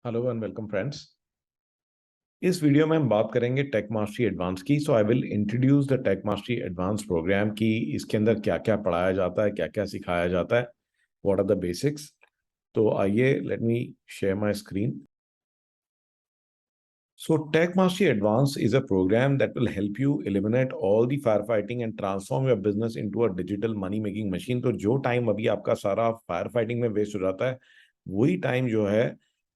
Hello and welcome friends. इस video में हम बात करेंगे टेक मास्टरी एडवांस की। So I will introduce the tech mastery advance program की इसके अंदर क्या क्या पढ़ाया जाता है, क्या क्या सिखाया जाता है, व्हाट आर द बेसिक्स। तो आइए, let me share my screen. So Tech Mastery Advance is a program that will help you eliminate all the firefighting and transform your business into a digital money making machine। तो जो time अभी आपका सारा fire fighting में waste हो जाता है, वही टाइम जो है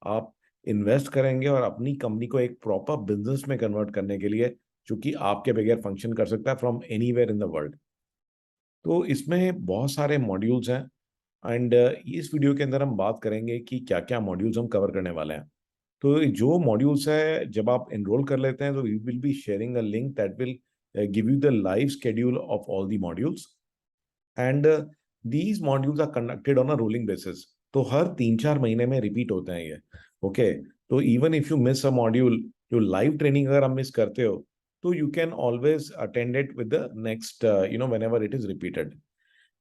आप इन्वेस्ट करेंगे और अपनी कंपनी को एक प्रॉपर बिजनेस में कन्वर्ट करने के लिए, जो कि आपके बगैर फंक्शन कर सकता है from anywhere in the world. तो इसमें बहुत सारे मॉड्यूल्स हैं एंड इस वीडियो के अंदर हम बात करेंगे कि क्या क्या मॉड्यूल्स हम कवर करने वाले हैं। तो जो मॉड्यूल्स है, जब आप एनरोल कर लेते हैं तो we will be sharing a link that will give you the live schedule of all the modules and these modules are conducted on a rolling basis. तो हर 3-4 महीने में रिपीट होते हैं ये। ओके, तो even if you miss a module, जो live training अगर आप मिस करते हो, तो you can always attend it with the next whenever it is repeated.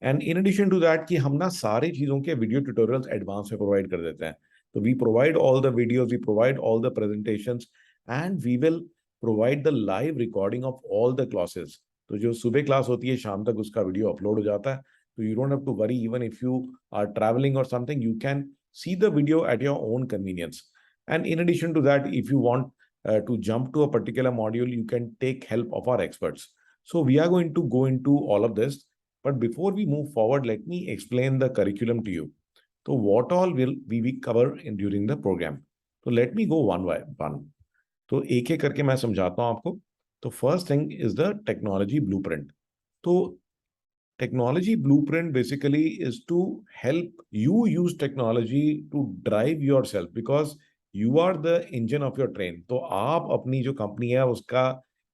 And in addition to that कि हम ना सारी चीज़ों के वीडियो ट्यूटोरियल्स एडवांस में प्रोवाइड कर देते हैं। तो we provide all the videos, we provide all the presentations and we will provide the live recording of all the classes. तो जो सुबह क्लास होती है, शाम तक उसका वीडियो अपलोड हो जाता है। तो you don't have to worry, even if you are travelling और something, you can see the video at your own convenience. And in addition to that, if you want to jump to a particular module, you can take help of our experts. So we are going to go into all of this. But before we move forward, let me explain the curriculum to you. So what all will we cover during the program? So let me go one by one. तो एक एक करके मैं समझाता हूँ आपको। तो first thing is the technology blueprint. तो technology blueprint basically is to help you use technology to drive yourself because you are the engine of your train। तो आप अपनी जो कंपनी है उसका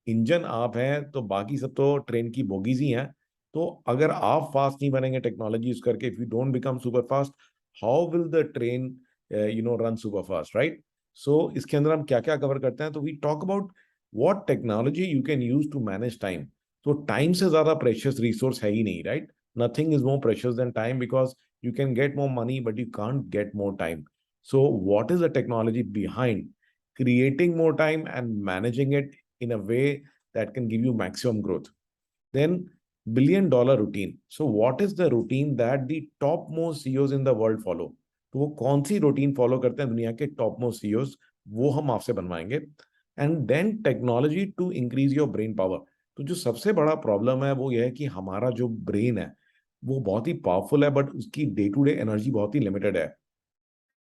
इंजन आप हैं, तो बाकी सब तो ट्रेन की बोगीज ही हैं। तो अगर आप फास्ट नहीं बनेंगे टेक्नोलॉजी यूज करके, if you don't become super fast, how will the train run super fast, right? So इसके अंदर हम क्या क्या कवर करते हैं, तो we talk about what technology you can use to manage time. तो टाइम से ज्यादा प्रेशियस रिसोर्स है ही नहीं, right? Nothing is more precious than time because you can get more money but you can't get more time. So what is the technology behind creating more time and managing it in a way that can give you maximum growth? Then $1 billion routine. So what is the routine that the topmost CEOs in the world follow? तो वो कौन सी routine follow करते हैं दुनिया के top most CEOs, वो हम आपसे बनवाएंगे। And then technology to increase your brain power. तो जो सबसे बड़ा प्रॉब्लम है वो ये है कि हमारा जो ब्रेन है वो बहुत ही पावरफुल है, बट उसकी डे टू डे एनर्जी बहुत ही लिमिटेड है।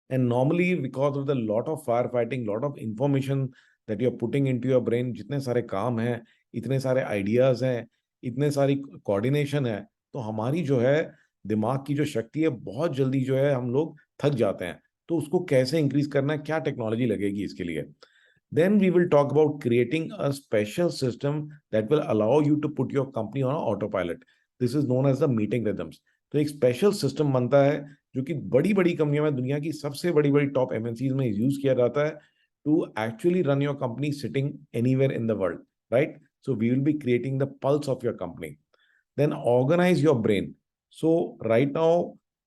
And normally, because of the lot of firefighting, lot of information that you're putting into your brain, जितने सारे काम हैं, इतने सारे आइडियाज हैं, इतने सारी कोऑर्डिनेशन है, तो हमारी जो है दिमाग की जो शक्ति है, बहुत जल्दी जो है हम लोग थक जाते हैं। तो उसको कैसे इंक्रीज करना है, क्या टेक्नोलॉजी लगेगी इसके लिए? Then we will talk about creating a special system that will allow you to put your company on autopilot. This is known as the meeting rhythms। तो एक स्पेशल सिस्टम बनता है जो कि बड़ी बड़ी कंपनियों में, दुनिया की सबसे बड़ी बड़ी टॉप एमएनसीज में यूज किया जाता है to actually run your company sitting anywhere in the world, right? So we will be creating the pulse of your company. Then organize your brain. So right now,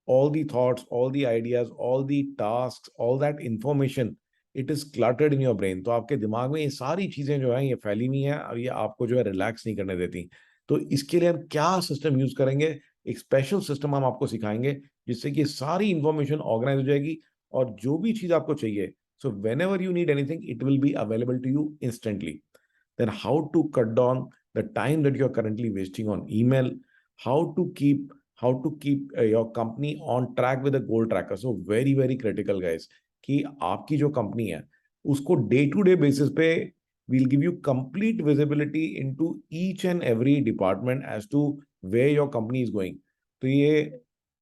all the thoughts, all the ideas, all the tasks, all that information, it is cluttered in your brain। तो आपके दिमाग में ये सारी चीजें जो है ये फैली हुई हैं और ये आपको जो है रिलैक्स नहीं करने देती। तो इसके लिए हम क्या सिस्टम यूज करेंगे? एक स्पेशल सिस्टम हम आपको सिखाएंगे जिससे कि सारी इंफॉर्मेशन ऑर्गेनाइज हो जाएगी और जो भी चीज आपको चाहिए, so whenever you need anything, it will be available to you instantly. Then how to cut down the time that you're currently wasting on email, how to keep your company on track with a goal tracker। So very very critical guys कि आपकी जो company है उसको day to day basis पे we'll give you complete visibility into each and every department as to where your company is going। तो ये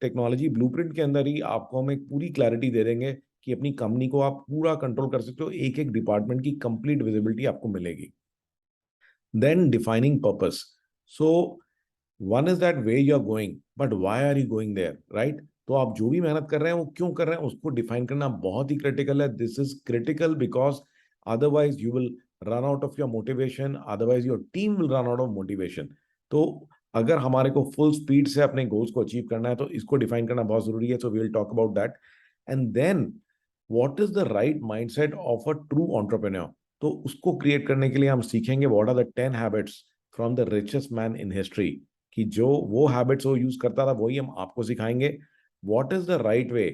technology blueprint के अंदर ही आपको हम एक पूरी क्लैरिटी दे देंगे कि अपनी कंपनी को आप पूरा कंट्रोल कर सकते हो, एक एक डिपार्टमेंट की कंप्लीट विजिबिलिटी आपको मिलेगी। Then defining purpose. So one is that where you're going, but why are you going there, right? तो आप जो भी मेहनत कर रहे हैं वो क्यों कर रहे हैं उसको डिफाइन करना बहुत ही क्रिटिकल है। This is critical because otherwise you will run out of your motivation, otherwise your team will run out of motivation. तो अगर हमारे को फुल स्पीड से अपने गोल्स को अचीव करना है तो इसको डिफाइन करना बहुत जरूरी है। So we will talk about that. And then what is the right mindset of a true entrepreneur. तो उसको क्रिएट करने के लिए हम सीखेंगे what are the 10 habits from the richest man in history, कि जो वो हैबिट्स वो यूज करता था वही हम आपको सिखाएंगे। What is the right way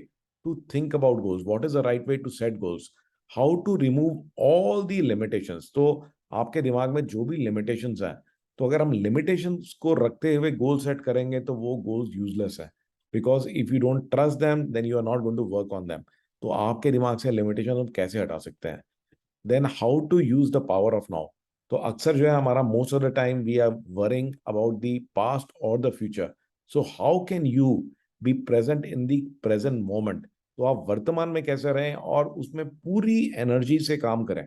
to think about goals, what is the right way to set goals, how to remove all the limitations. तो आपके दिमाग में जो भी लिमिटेशंस हैं, तो अगर हम लिमिटेशंस को रखते हुए गोल सेट करेंगे तो वो गोल्स यूजलेस है, because if you don't trust them then you are not going to work on them. तो आपके दिमाग से लिमिटेशन हम कैसे हटा सकते हैं। Then how to use the power of now. तो अक्सर जो है हमारा most of the time we are worrying about the past और the future. So how can you be present in the present moment. तो आप वर्तमान में कैसे रहें और उसमें पूरी एनर्जी से काम करें।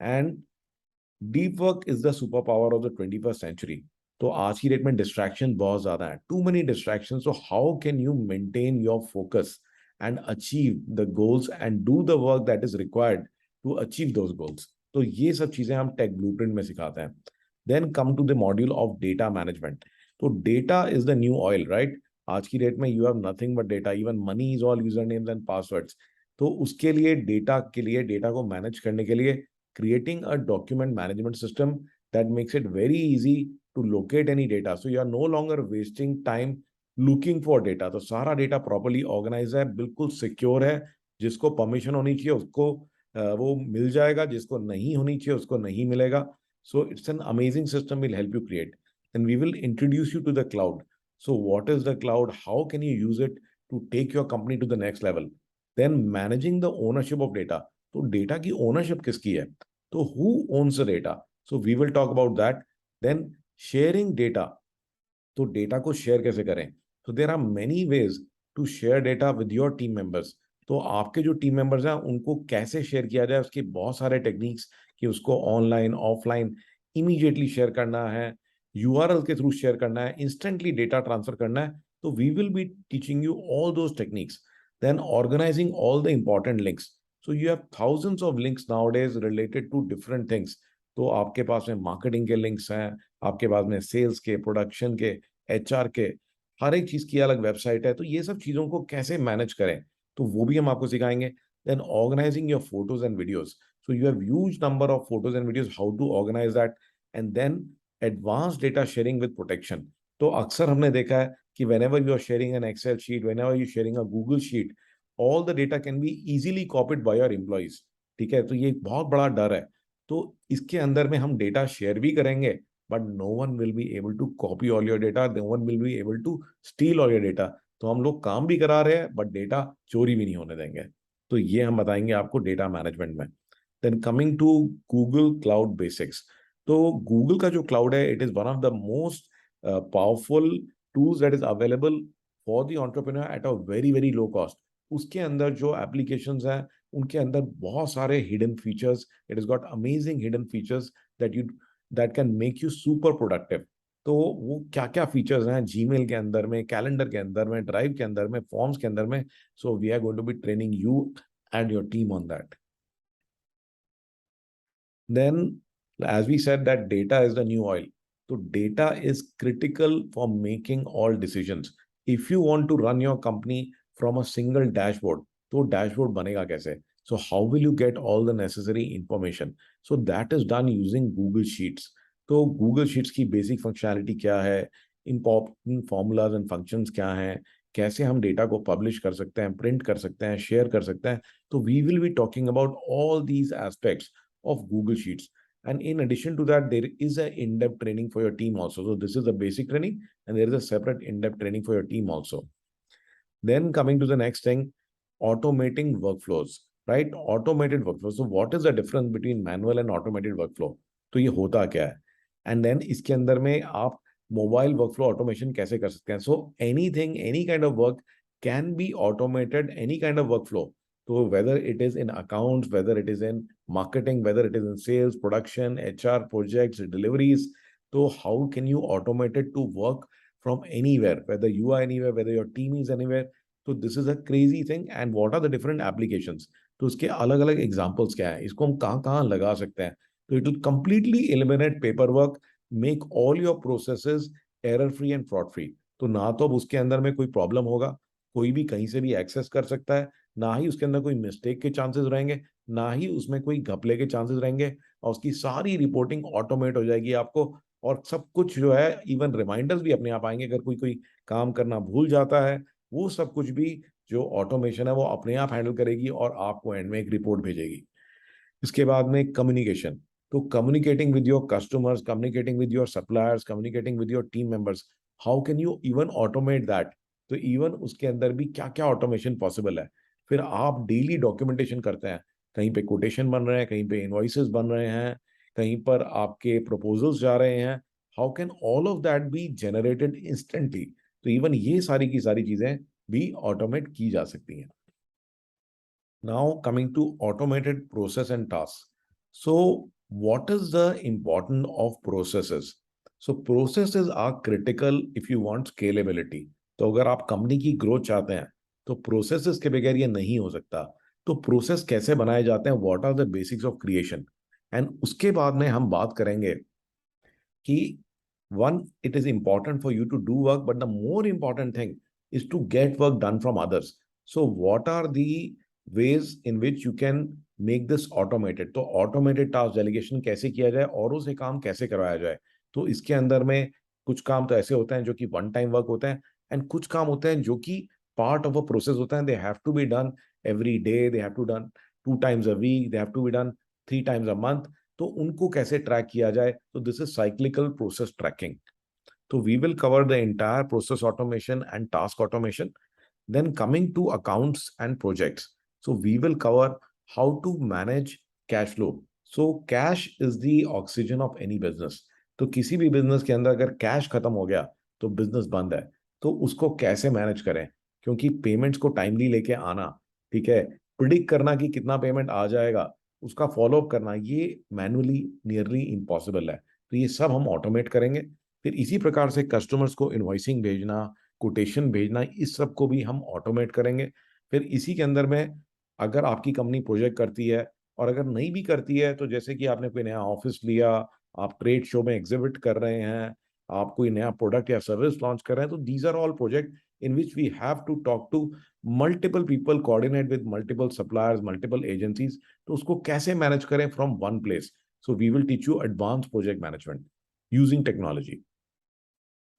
And deep work is the super power of the 21st century. तो आज की डेट में डिस्ट्रैक्शन बहुत ज्यादा है, too many distraction. So how can you maintain your focus and achieve the goals and do the work that is required to achieve those goals. तो ये सब चीजें हम टेक ब्लूप्रिंट में सिखाते हैं। Then come to the module of data management. तो data is the new oil, right. आज की डेट में you have nothing but data, even money is all user names and passwords. तो उसके लिए डेटा के लिए, डेटा को मैनेज करने के लिए, creating a document management system that makes it very easy to locate any data. So you are no longer wasting time looking for data. तो सारा डेटा प्रॉपरली ऑर्गेनाइज है, बिल्कुल सिक्योर है। जिसको परमिशन होनी चाहिए उसको वो मिल जाएगा, जिसको नहीं होनी चाहिए उसको नहीं मिलेगा। So it's an amazing system, will help you create. And we will introduce you to the cloud. So what is the cloud, how can you use it to take your company to the next level. Then managing the ownership of data. तो data की ownership किसकी है, तो who owns the data? So we will talk about that. Then sharing data, तो data को share कैसे करें। तो there are many ways to share data with your team members. तो आपके जो टीम मेंबर्स हैं उनको कैसे शेयर किया जाए, उसके बहुत सारे टेक्निक्स, कि उसको ऑनलाइन ऑफलाइन इमीडिएटली शेयर करना है, यूआरएल के थ्रू शेयर करना है, इंस्टेंटली डेटा ट्रांसफर करना है। तो we will be teaching you all those techniques. Then organising all the important links. So you have thousands of links nowadays related to different things. तो आपके पास में marketing के links हैं, आपके पास में सेल्स के, प्रोडक्शन के, एचआर के, हर एक चीज की अलग वेबसाइट है। तो ये सब चीजों को कैसे मैनेज करें, तो वो भी हम आपको सिखाएंगे। Then organising your photos and videos. So you have huge number of photos and videos, how to organise that. And then advance data sharing with protection. तो अक्सर हमने देखा है कि whenever you are sharing an Excel sheet, whenever you sharing a Google sheet, all the data can be easily copied by your employees। ठीक है, तो ये एक बहुत बड़ा डर है। तो इसके अंदर में हम डेटा शेयर भी करेंगे, but no one will be able to copy all your data, no one will be able to steal all your data। तो हम लोग काम भी करा रहे हैं बट डेटा चोरी भी नहीं होने देंगे। तो ये हम बताएंगे आपको डेटा मैनेजमेंट में। Then coming to Google cloud basics. तो गूगल का जो क्लाउड है, it is one of the most powerful tools that is available for the entrepreneur at a very very low cost. उसके अंदर जो एप्लीकेशंस हैं उनके अंदर बहुत सारे hidden features, it is got amazing hidden features that you that can make you super productive. तो वो क्या क्या फीचर्स हैं जीमेल के अंदर में, कैलेंडर के अंदर में, ड्राइव के अंदर में, फॉर्म्स के अंदर में। So we are going to be training you and your team on that. Then, as we said, that data is the new oil. So data is critical for making all decisions. If you want to run your company from a single dashboard, तो dashboard बनेगा कैसे? So how will you get all the necessary information? So that is done using Google Sheets. तो Google Sheets की basic functionality क्या है? Important formulas and functions क्या हैं? कैसे हम डेटा को पब्लिश कर सकते हैं, प्रिंट कर सकते हैं, शेयर कर सकते हैं। तो we will be talking about all these aspects of Google Sheets. And in addition to that, there is an in-depth training for your team also. So this is the basic training, and there is a separate in-depth training for your team also. Then coming to the next thing, automating workflows, right? Automated workflows. So what is the difference between manual and automated workflow? तो ये होता क्या है? And then इसके अंदर में आप mobile workflow automation कैसे कर सकते हैं? So anything, any kind of work can be automated, any kind of workflow. So whether it is in accounts, whether it is in marketing, whether it is in sales, production, HR, projects, deliveries. So how can you automate it to work from anywhere, whether you are anywhere, whether your team is anywhere? So this is a crazy thing. And what are the different applications? तो उसके अलग अलग examples क्या है, इसको हम कहाँ कहाँ लगा सकते हैं। तो it will completely eliminate paper work, make all your processes error free and fraud free. तो ना तो अब उसके अंदर में कोई प्रॉब्लम होगा, कोई भी कहीं से भी एक्सेस कर सकता है, ना ही उसके अंदर कोई मिस्टेक के चांसेस रहेंगे, ना ही उसमें कोई घपले के चांसेस रहेंगे, और उसकी सारी रिपोर्टिंग ऑटोमेट हो जाएगी आपको। और सब कुछ जो है, इवन रिमाइंडर्स भी अपने आप आएंगे, अगर कोई कोई काम करना भूल जाता है, वो सब कुछ भी जो ऑटोमेशन है वो अपने आप हैंडल करेगी और आपको एंड में एक रिपोर्ट भेजेगी। इसके बाद में कम्युनिकेशन, तो communicating with your customers, communicating with your suppliers, communicating with your team members, how can you even automate that? तो इवन उसके अंदर भी क्या क्या ऑटोमेशन पॉसिबल है। फिर आप डेली डॉक्यूमेंटेशन करते हैं, कहीं पे कोटेशन बन रहे हैं, कहीं पे इनवॉइसेस बन रहे हैं, कहीं पर आपके प्रपोजल्स जा रहे हैं, how can all of that be generated instantly? तो इवन ये सारी की सारी चीजें भी ऑटोमेट की जा सकती हैं। Now coming to automated process and tasks. So what is the importance of processes? So processes are critical if you want scalability. तो अगर आप कंपनी की ग्रोथ चाहते हैं तो प्रोसेसेस के बगैर ये नहीं हो सकता। तो प्रोसेस कैसे बनाए जाते हैं, what are the basics of creation, and उसके बाद में हम बात करेंगे कि one, it is important for you to do work, but the more important thing is to get work done from others. So what are the ways in which you can make this automated? तो automated task delegation कैसे किया जाए, औरों से काम कैसे करवाया जाए? तो इसके अंदर में कुछ काम तो ऐसे होते हैं जो कि वन टाइम वर्क होते हैं, एंड कुछ काम होते हैं जो कि पार्ट ऑफ अ प्रोसेस होता है, they have to be done every day, they have to done 2 times a week, they have to be done 3 times a month। तो उनको कैसे ट्रैक किया जाए? तो this is cyclical process tracking. तो we will cover the entire process automation and task automation. Then coming to accounts and projects, so we will cover how to manage cash flow. So cash is the oxygen of any business. तो किसी भी business के अंदर अगर cash खत्म हो गया तो बिजनेस बंद है। तो उसको कैसे मैनेज करें, क्योंकि पेमेंट्स को टाइमली लेके आना, ठीक है, प्रिडिक्ट करना कि कितना पेमेंट आ जाएगा, उसका फॉलोअप करना, ये मैनुअली नियरली इम्पॉसिबल है। तो ये सब हम ऑटोमेट करेंगे। फिर इसी प्रकार से कस्टमर्स को इनवॉइसिंग भेजना, कोटेशन भेजना, इस सब को भी हम ऑटोमेट करेंगे। फिर इसी के अंदर में अगर आपकी कंपनी प्रोजेक्ट करती है, और अगर नहीं भी करती है, तो जैसे कि आपने कोई नया ऑफिस लिया, आप ट्रेड शो में एग्जिबिट कर रहे हैं, आप कोई नया प्रोडक्ट या सर्विस लॉन्च कर रहे हैं, तो these are all project in which we have to talk to multiple people, coordinate with multiple suppliers, multiple agencies. तो उसको कैसे मैनेज करें from one place? So we will teach you advance project management using technology.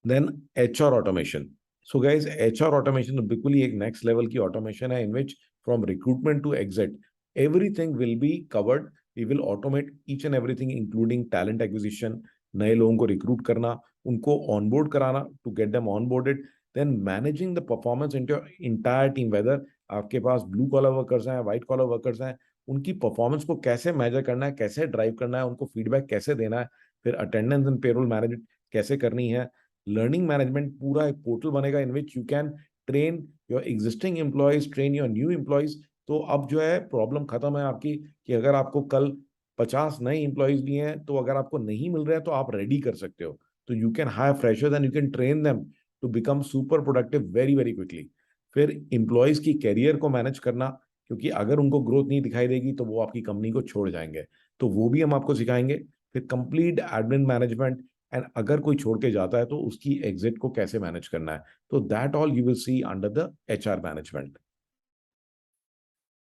Then HR automation. So guys, HR automation बिल्कुल ही एक next level की automation है, in which from recruitment to exit everything will be covered. We will automate each and everything including talent acquisition, नए लोगों को recruit करना, उनको ऑनबोर्ड कराना to get them onboarded, then managing the performance in your entire team, whether आपके पास blue collar workers हैं, white collar workers हैं, उनकी परफॉर्मेंस को कैसे मेजर करना है, कैसे ड्राइव करना है, उनको फीडबैक कैसे देना है, फिर अटेंडेंस एंड पेरोल मैनेजमेंट कैसे करनी है, लर्निंग मैनेजमेंट, पूरा एक पोर्टल बनेगा in which you can train your existing employees, train your new employees. तो अब जो है प्रॉब्लम खत्म है आपकी, कि अगर आपको कल 50 नए एम्प्लॉयज भी हैं, तो अगर आपको नहीं मिल रहे हैं तो आप रेडी कर सकते हो। तो you can hire freshers and you can train them to become super productive very very quickly. फिर एम्प्लॉयज की कैरियर को मैनेज करना, क्योंकि अगर उनको ग्रोथ नहीं दिखाई देगी तो वो आपकी कंपनी को छोड़ जाएंगे, तो वो भी हम आपको सिखाएंगे। फिर कंप्लीट एडमिन मैनेजमेंट, एंड अगर कोई छोड़ के जाता है तो उसकी एग्जिट को कैसे मैनेज करना है। तो that all you will see under the HR management.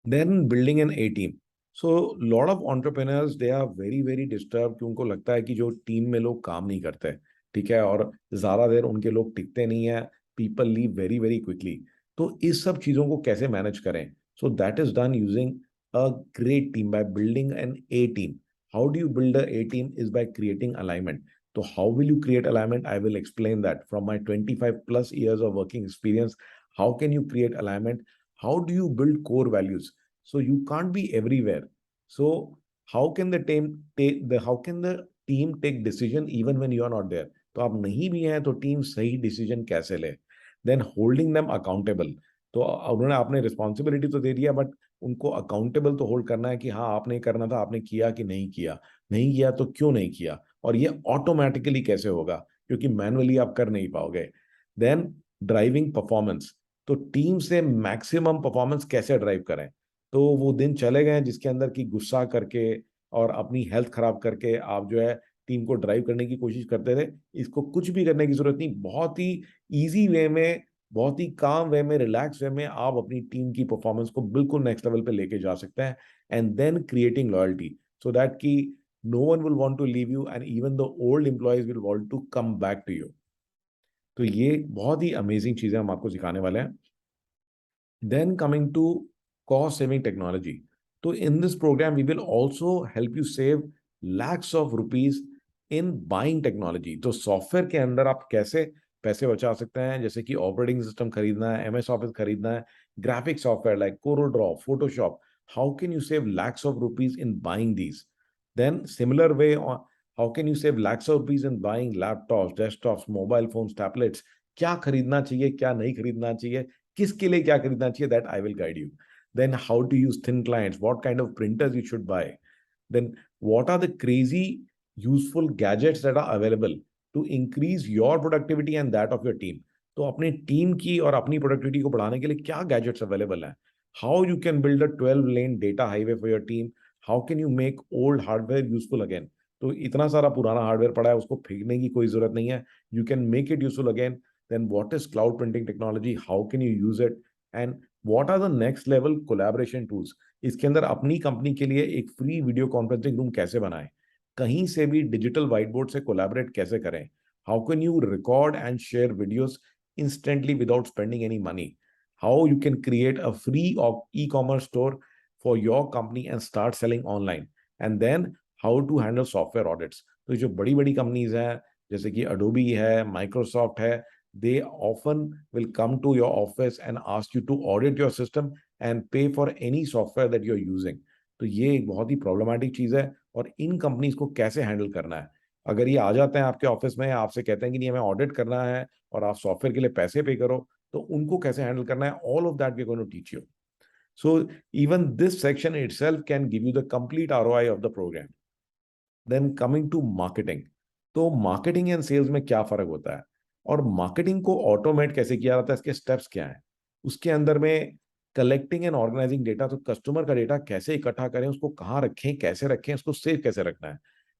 Then building an A team. So lot of entrepreneurs they are very very disturb, कि उनको लगता है कि जो टीम में लोग काम नहीं करते, ठीक है, और ज्यादा देर उनके लोग टिकते नहीं है, people leave very very quickly. तो इस सब चीजों को कैसे मैनेज करें? So that is done using a great team by building an A team. How do you build a A team? Is by creating alignment. So how will you create alignment? I will explain that from my 25+ years of working experience। How can you create alignment? How do you build core values? So you can't be everywhere. So how can the team take decision even when you are not there? तो आप नहीं भी हैं तो team सही decision कैसे ले? Then holding them accountable. तो उन्होंने आपने रिस्पॉन्सिबिलिटी तो दे दिया, बट उनको अकाउंटेबल तो होल्ड करना है कि हाँ आपने करना था, आपने किया कि नहीं किया, नहीं किया तो क्यों नहीं किया, और ये ऑटोमेटिकली कैसे होगा, क्योंकि मैनुअली आप कर नहीं पाओगे। Then driving performance. तो टीम से मैक्सिमम परफॉर्मेंस कैसे ड्राइव करें? तो वो दिन चले गए जिसके अंदर की गुस्सा करके और अपनी हेल्थ खराब करके आप जो है टीम को ड्राइव करने की कोशिश करते थे। इसको कुछ भी करने की जरूरत नहीं, बहुत ही इजी वे में बहुत ही काम वे में, रिलैक्स वे में आप अपनी टीम की परफॉर्मेंस को बिल्कुल नेक्स्ट लेवल पे लेके जा सकते हैं, and then creating loyalty so that कि no one will want to leave you and even the old employees will want to come back to you. तो ये बहुत ही अमेजिंग चीजें हम आपको सिखाने वाले हैं। Then coming to cost saving technology. So in this program, we will also help you save lakhs of rupees in buying technology. तो सॉफ्टवेयर के अंदर आप कैसे पैसे बचा सकते हैं, जैसे कि ऑपरेटिंग सिस्टम खरीदना है, एमएस ऑफिस खरीदना है, graphic software like CorelDRAW, Photoshop. How can you save lakhs of rupees in buying these? Then similar way, how can you save lakhs of rupees in buying laptops, desktops, mobile phones, tablets? क्या खरीदना चाहिए, क्या नहीं खरीदना चाहिए, किसके लिए क्या खरीदना चाहिए, that I will guide you. Then how to use thin clients, what kind of printers you should buy. Then what are the crazy useful gadgets that are available to increase your productivity and that of your team. तो अपनी team की और अपनी productivity को बढ़ाने के लिए क्या गैजेट्स अवेलेबल हैं, how you can build a 12 lane data highway for your team, how can you make old hardware useful again. तो इतना सारा पुराना हार्डवेयर पड़ा है, उसको फेंकने की कोई जरूरत नहीं है, you can make it useful again. Then what is cloud printing technology, how can you use it, and what are the next level collaboration tools. इसके अंदर अपनी कंपनी के लिए एक फ्री वीडियो कॉन्फ्रेंसिंग रूम कैसे बनाएं, कहीं से भी डिजिटल व्हाइट बोर्ड से कोलैबोरेट कैसे करें, how can you record and share videos instantly without spending any money, how you can create a free e-commerce store for your company and start selling online, and then how to handle software audits. तो जो बड़ी बड़ी companies हैं जैसे कि Adobe है, Microsoft है, they often will come to your office and ask you to audit your system and pay for any software that you're using. तो ये एक बहुत ही प्रॉब्लमैटिक चीज है, और इन कंपनीज को कैसे हैंडल करना है. अगर ये आ जाते हैं आपके ऑफिस में, आपसे कहते हैं कि नहीं हमें ऑडिट करना है और आप सॉफ्टवेयर के लिए पैसे पे करो, तो उनको कैसे हैंडल करना है, all of that we are going to teach you. So even this section itself can give you the complete ROI of the programme. Then coming to marketing. तो मार्केटिंग एंड सेल्स में क्या फर्क होता है, और marketing को automate कैसे किया जाता है, इसके स्टेप्स क्या हैं, उसके अंदर में कलेक्टिंग एंड ऑर्गेनाइजिंग डेटा, तो कस्टमर का डेटा कैसे इकट्ठा करें, उसको कहाँ रखें, उसको सेव कैसे रखना है.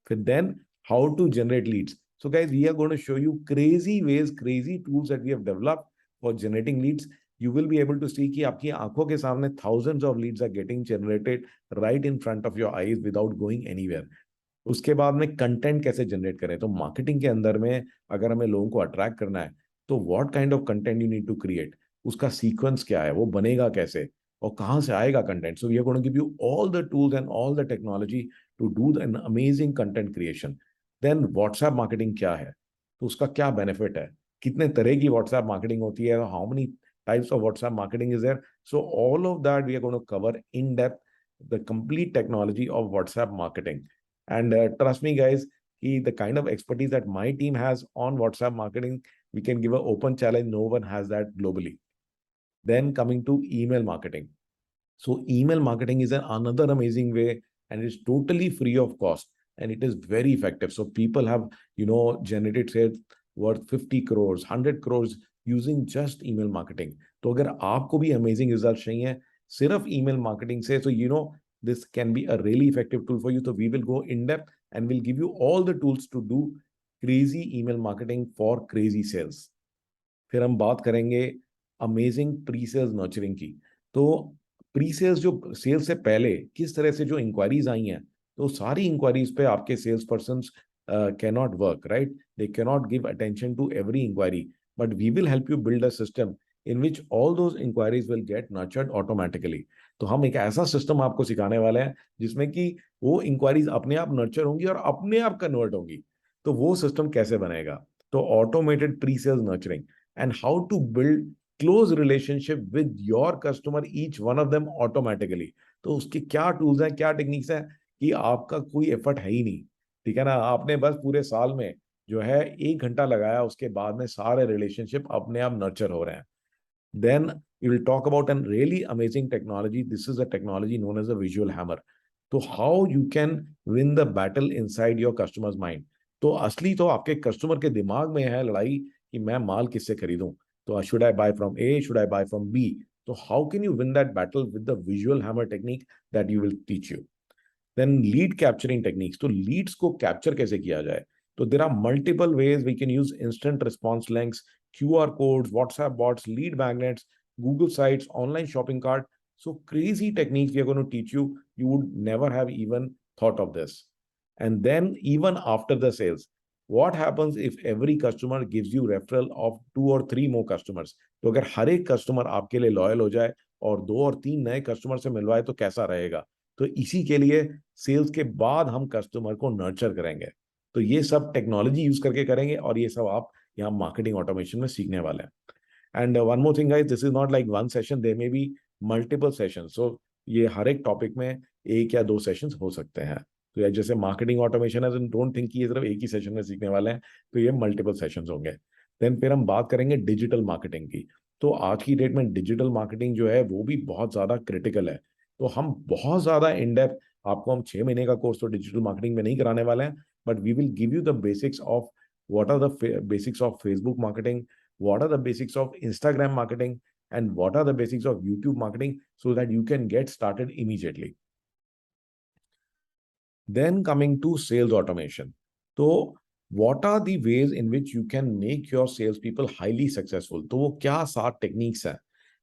फिर then how to generate leads. So guys we are going to show you crazy ways, crazy tools that we have developed for generating leads. You will be able to see कि आपकी आंखों के सामने thousands of leads are getting generated right in front of your eyes without going anywhere. उसके बाद में content कैसे generate करें. तो मार्केटिंग के अंदर में अगर हमें लोगों को अट्रैक्ट करना है, तो what kind of content you need to create, उसका सीक्वेंस क्या है, वो बनेगा कैसे, और कहाँ से आएगा content. So we are going to give you all the tools and all the technology to do an amazing content creation. Then WhatsApp marketing क्या है, तो उसका क्या बेनिफिट है, कितने तरह की व्हाट्सएप मार्केटिंग होती है, how many types of WhatsApp marketing is there. So all of that we are going to cover in depth the complete technology of WhatsApp marketing. And trust me, guys, the kind of expertise that my team has on WhatsApp marketing, we can give an open challenge. No one has that globally. Then coming to email marketing. So email marketing is another amazing way, and it's totally free of cost, and it is very effective. So people have, generated sales worth 50 crores, 100 crores using just email marketing. तो अगर आपको भी amazing results चाहिए सिर्फ email marketing से, so this can be a really effective tool for you. So we will go in depth and we'll give you all the tools to do crazy email marketing for crazy sales. फिर हम बात करेंगे amazing pre sales nurturing की. तो pre sales जो sales से पहले किस तरह से जो इंक्वायरीज आई हैं, तो सारी इंक्वायरीज पे आपके sales person cannot work, right, they cannot give attention to every enquiry, but we will help you build a system in which all those inquiries will get nurtured automatically. तो हम एक ऐसा system आपको सिखाने वाले हैं जिसमें कि वो इंक्वायरीज अपने आप नर्चर होंगी और अपने आप कन्वर्ट होंगी. तो वो सिस्टम कैसे बनेगा, तो automated pre sales nurturing and how to build close relationship with your customer, each one of them automatically. तो उसके क्या टूल्स हैं, क्या टेक्निक्स हैं, कि आपका कोई एफर्ट है ही नहीं, ठीक है ना, आपने बस पूरे साल में जो है 1 घंटा लगाया, उसके बाद में सारे रिलेशनशिप अपने आप नर्चर हो रहे हैं. Then we will talk about a really amazing technology. This is a technology known as a visual hammer. तो how you can win the battle inside your customer's mind. तो असली तो आपके कस्टमर के दिमाग में है लड़ाई कि मैं माल किससे खरीदूं. तो should I buy from A, should I buy from B. तो how can you win that battle with the visual hammer technique that you will teach you. Then lead capturing techniques. तो leads को capture कैसे किया जाए. तो there are multiple ways we can use instant response links, QR codes, WhatsApp bots, lead magnets, Google Sites, online shopping cart. So crazy techniques we are going to teach you. You would never have even thought of this. And then even after the sales, what happens if every customer gives you referral of 2 or 3 more customers? तो अगर हर एक customer आपके लिए loyal हो जाए और 2 और 3 नए कस्टमर से मिलवाए तो कैसा रहेगा? तो इसी के लिए सेल्स के बाद हम कस्टमर को नर्चर करेंगे। तो ये सब टेक्नोलॉजी यूज करके करेंगे और ये सब आप यहाँ मार्केटिंग ऑटोमेशन में सीखने वाले हैं। And one more thing guys, this is not like one session, there may be multiple session. So ये हर एक टॉपिक में 1 या 2 सेशंस हो सकते हैं। तो या जैसे मार्केटिंग ऑटोमेशन है, डोंट थिंक कि ये सिर्फ एक ही सेशन में सीखने वाले हैं, तो ये मल्टीपल सेशंस होंगे। देन फिर हम बात करेंगे डिजिटल मार्केटिंग की। तो आज की डेट में डिजिटल मार्केटिंग जो है वो भी बहुत ज्यादा क्रिटिकल है। तो हम बहुत ज्यादा इन डेप्थ, आपको हम 6 महीने का कोर्स तो डिजिटल मार्केटिंग में नहीं कराने वाले हैं, but we will give you the basics of what are the basics of Facebook marketing, what are the basics of Instagram marketing, and what are the basics of YouTube marketing, so that you can get started immediately. Then coming to sales automation. So what are the ways in which you can make your salespeople highly successful? तो वो क्या 7 techniques हैं?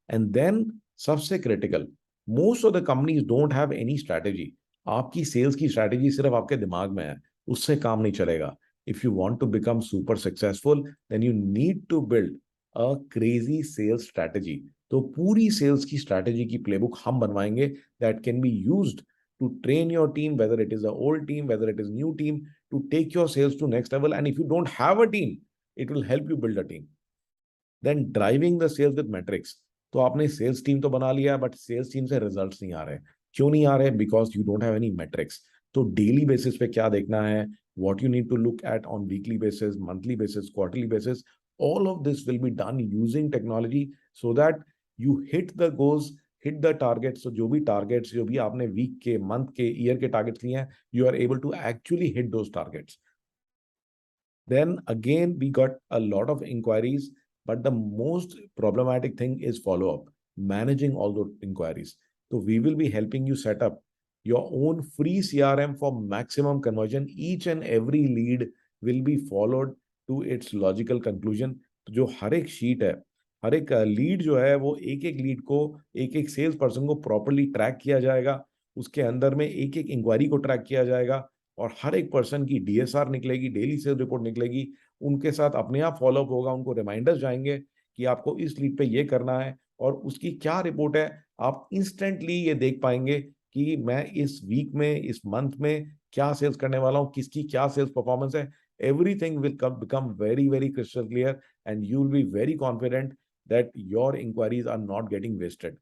And then सबसे critical, most of the companies don't have any strategy. आपकी sales की strategy सिर्फ आपके दिमाग में है, उससे काम नहीं चलेगा. If you want to become super successful, then you need to build a crazy sales strategy. तो पूरी sales की strategy की playbook हम बनवाएंगे that can be used to train your team, whether it is the old team, whether it is new team, to take your sales to next level. And if you don't have a team, it will help you build a team. Then driving the sales with metrics. तो आपने sales team तो बना लिया, but sales team से results नहीं आ रहे। क्यों नहीं आ रहे? Because you don't have any matrix. तो डेली बेसिस पे क्या देखना है, what you need to look at on weekly basis, monthly basis, quarterly basis, all of this will be done using technology so that you hit the goals, hit the targets. So जो भी targets, जो भी आपने week के, month के, year के targets लिए हैं, you are able to actually hit those targets. Then again, we got a lot of inquiries, but the most problematic thing is follow-up, managing all those inquiries. So we will be helping you set up your own free CRM for maximum conversion. Each and every lead will be followed to its logical conclusion. तो जो हर एक sheet है, हर एक lead जो है, वो एक एक लीड को, एक एक सेल्स पर्सन को प्रॉपरली ट्रैक किया जाएगा। उसके अंदर में एक एक इंक्वायरी को ट्रैक किया जाएगा और हर एक पर्सन की DSR निकलेगी, डेली सेल्स रिपोर्ट निकलेगी। उनके साथ अपने आप फॉलोअप होगा, उनको रिमाइंडर्स जाएंगे कि आपको इस लीड पे ये करना है और उसकी क्या रिपोर्ट है। आप इंस्टेंटली ये देख पाएंगे कि मैं इस वीक में, इस मंथ में क्या सेल्स करने वाला हूँ, किसकी क्या सेल्स परफॉर्मेंस है। Everything will become very very crystal clear and you will be very confident that your inquiries are not getting wasted.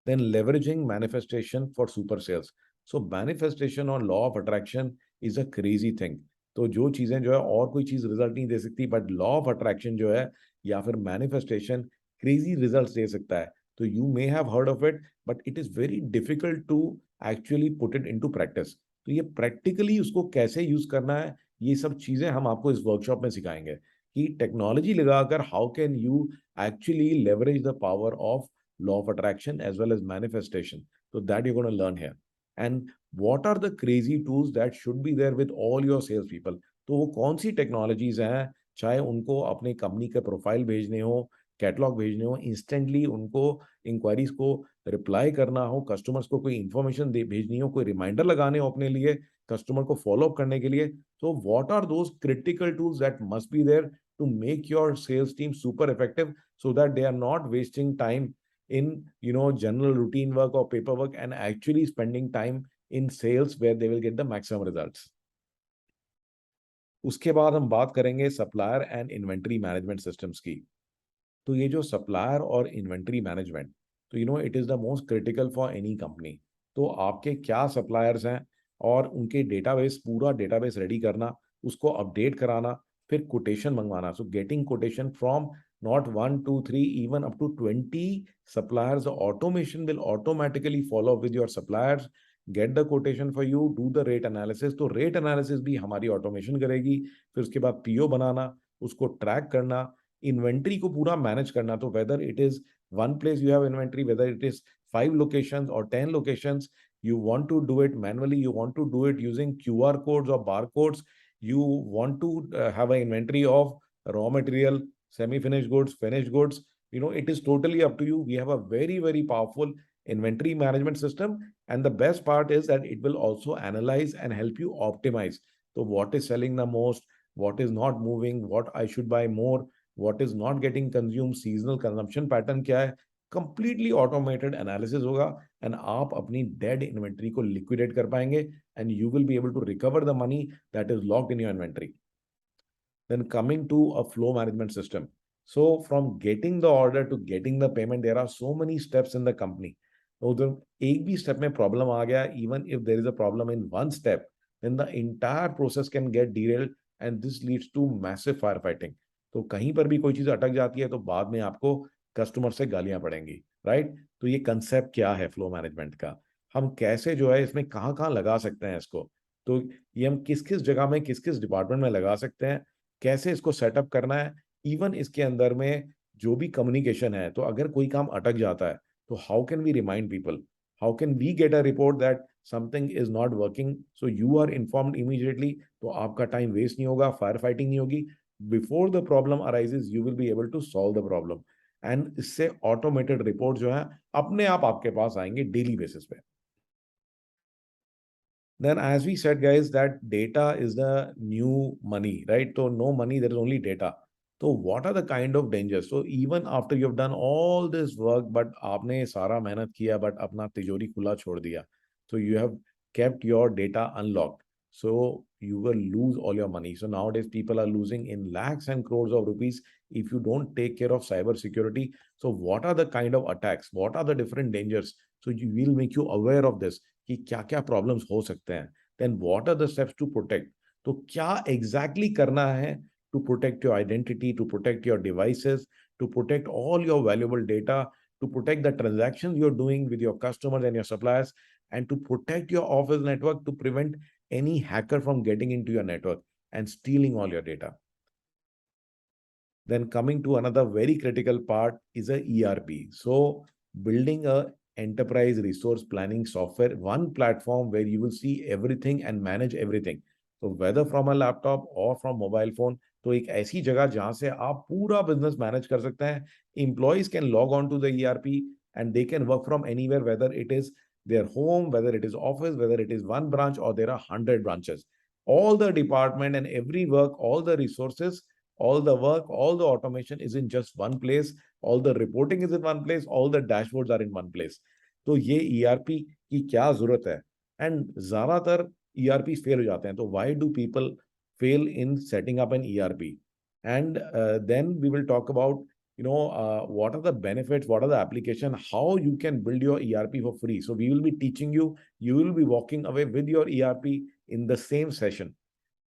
Then leveraging manifestation for super sales. So manifestation और law of attraction is a crazy thing. तो जो चीजें जो है और कोई चीज result नहीं दे सकती, बट लॉ ऑफ अट्रैक्शन जो है या फिर मैनिफेस्टेशन क्रेजी रिजल्ट्स दे सकता है। तो you may have heard of it, but it is very difficult to actually put it into practice. तो ये प्रैक्टिकली उसको कैसे यूज करना है, ये सब चीजें हम आपको इस वर्कशॉप में सिखाएंगे कि टेक्नोलॉजी लगाकर how can you actually leverage the power of law of attraction as well as manifestation. So that you're going to learn here. And what are the crazy tools that should be there with all your sales people? तो वो कौन सी technologies हैं, चाहे उनको अपने company के profile भेजने हो, कैटलॉग भेजने हो, इंस्टेंटली उनको इंक्वायरीज को रिप्लाई करना हो, कस्टमर्स को कोई इंफॉर्मेशन भेजनी हो, कोई रिमाइंडर लगाने हो अपने लिए, कस्टमर को फॉलो अप करने के लिए। तो what are those critical tools that must be there to make your sales team super effective so that they are not wasting time in general routine work or paperwork and actually spending time in sales where they will get the maximum results. उसके बाद हम बात करेंगे supplier and inventory management systems की। तो ये जो supplier और इन्वेंट्री मैनेजमेंट, तो it is the most critical for any company. तो आपके क्या सप्लायर्स हैं और उनके डेटाबेस, पूरा डेटाबेस रेडी करना, उसको अपडेट कराना, फिर कोटेशन मंगवाना। So getting quotation from not 1, 2, 3, even up to 20 suppliers. The automation will automatically follow up with your suppliers, get the quotation for you, do the rate analysis. तो rate analysis भी हमारी automation करेगी। फिर उसके बाद PO बनाना, उसको track करना, inventory को पूरा मैनेज करना। तो whether it is one place you have inventory, whether it is 5 locations or 10 locations, you want to do it manually, you want to do it using QR codes or barcodes, you want to have an inventory of raw material, semi-finished goods, finished goods. It is totally up to you. We have a very, very powerful inventory management system. And the best part is that it will also analyze and help you optimize. So what is selling the most, what is not moving, what I should buy more, what is not getting consumed, seasonal consumption pattern क्या है, completely automated analysis होगा, and आप अपनी dead inventory को liquidate कर पाएंगे, and you will be able to recover the money that is locked in your inventory. Then coming to a flow management system. So from getting the order to getting the payment, there are so many steps in the company. So the एक भी step में problem आ गया, even if there is a problem in one step, then the entire process can get derailed and this leads to massive firefighting. तो कहीं पर भी कोई चीज अटक जाती है तो बाद में आपको कस्टमर से गालियां पड़ेंगी, राइट? तो ये कंसेप्ट क्या है फ्लो मैनेजमेंट का, हम कैसे जो है इसमें कहाँ कहाँ लगा सकते हैं इसको, तो ये हम किस किस जगह में किस किस डिपार्टमेंट में लगा सकते हैं, कैसे इसको सेटअप करना है, इवन इसके अंदर में जो भी कम्युनिकेशन है, तो अगर कोई काम अटक जाता है तो how can we remind people, how can we get a report that something is not working, so you are informed immediately, तो आपका टाइम वेस्ट नहीं होगा, फायर फाइटिंग नहीं होगी, before the problem arises you will be able to solve the problem, and इससे automated report जो है अपने आप आपके पास आएंगे डेली बेसिस पे. Then, as we said, guys, that data is the new money, right? So no money, there is only data. So what are the kind of dangers? So even after you've done all this work, but आपने सारा मेहनत किया, but अपना तिजोरी खुला छोड़ दिया. So you have kept your data unlocked. So you will lose all your money. So nowadays people are losing in lakhs and crores of rupees if you don't take care of cyber security. So what are the kind of attacks? What are the different dangers? So you will make you aware of this. कि क्या क्या problems हो सकते हैं, then what are the steps to protect, तो क्या exactly करना है to protect your identity, to protect your devices, to protect all your valuable data, to protect the transactions you are doing with your customers and your suppliers, and to protect your office network, to prevent any hacker from getting into your network and stealing all your data. Then coming to another very critical part is a ERP. So building a enterprise resource planning software, one platform where you will see everything and manage everything. So whether from a laptop or from mobile phone, तो एक ऐसी जगह जहां से आप पूरा business manage कर सकते हैं. Employees can log on to the ERP and they can work from anywhere, whether it is their home, whether it is office, whether it is one branch or there are 100 branches. All the department and every work, all the resources, all the work, all the automation is in just one place. All the reporting is in one place. All the dashboards are in one place. तो ये ERP की क्या जरूरत है, and ज्यादातर ERP fail हो जाते हैं. तो why do people fail in setting up an ERP? And then we will talk about what are the benefits, what are the application, how you can build your ERP for free. So we will be teaching you, you will be walking away with your ERP in the same session.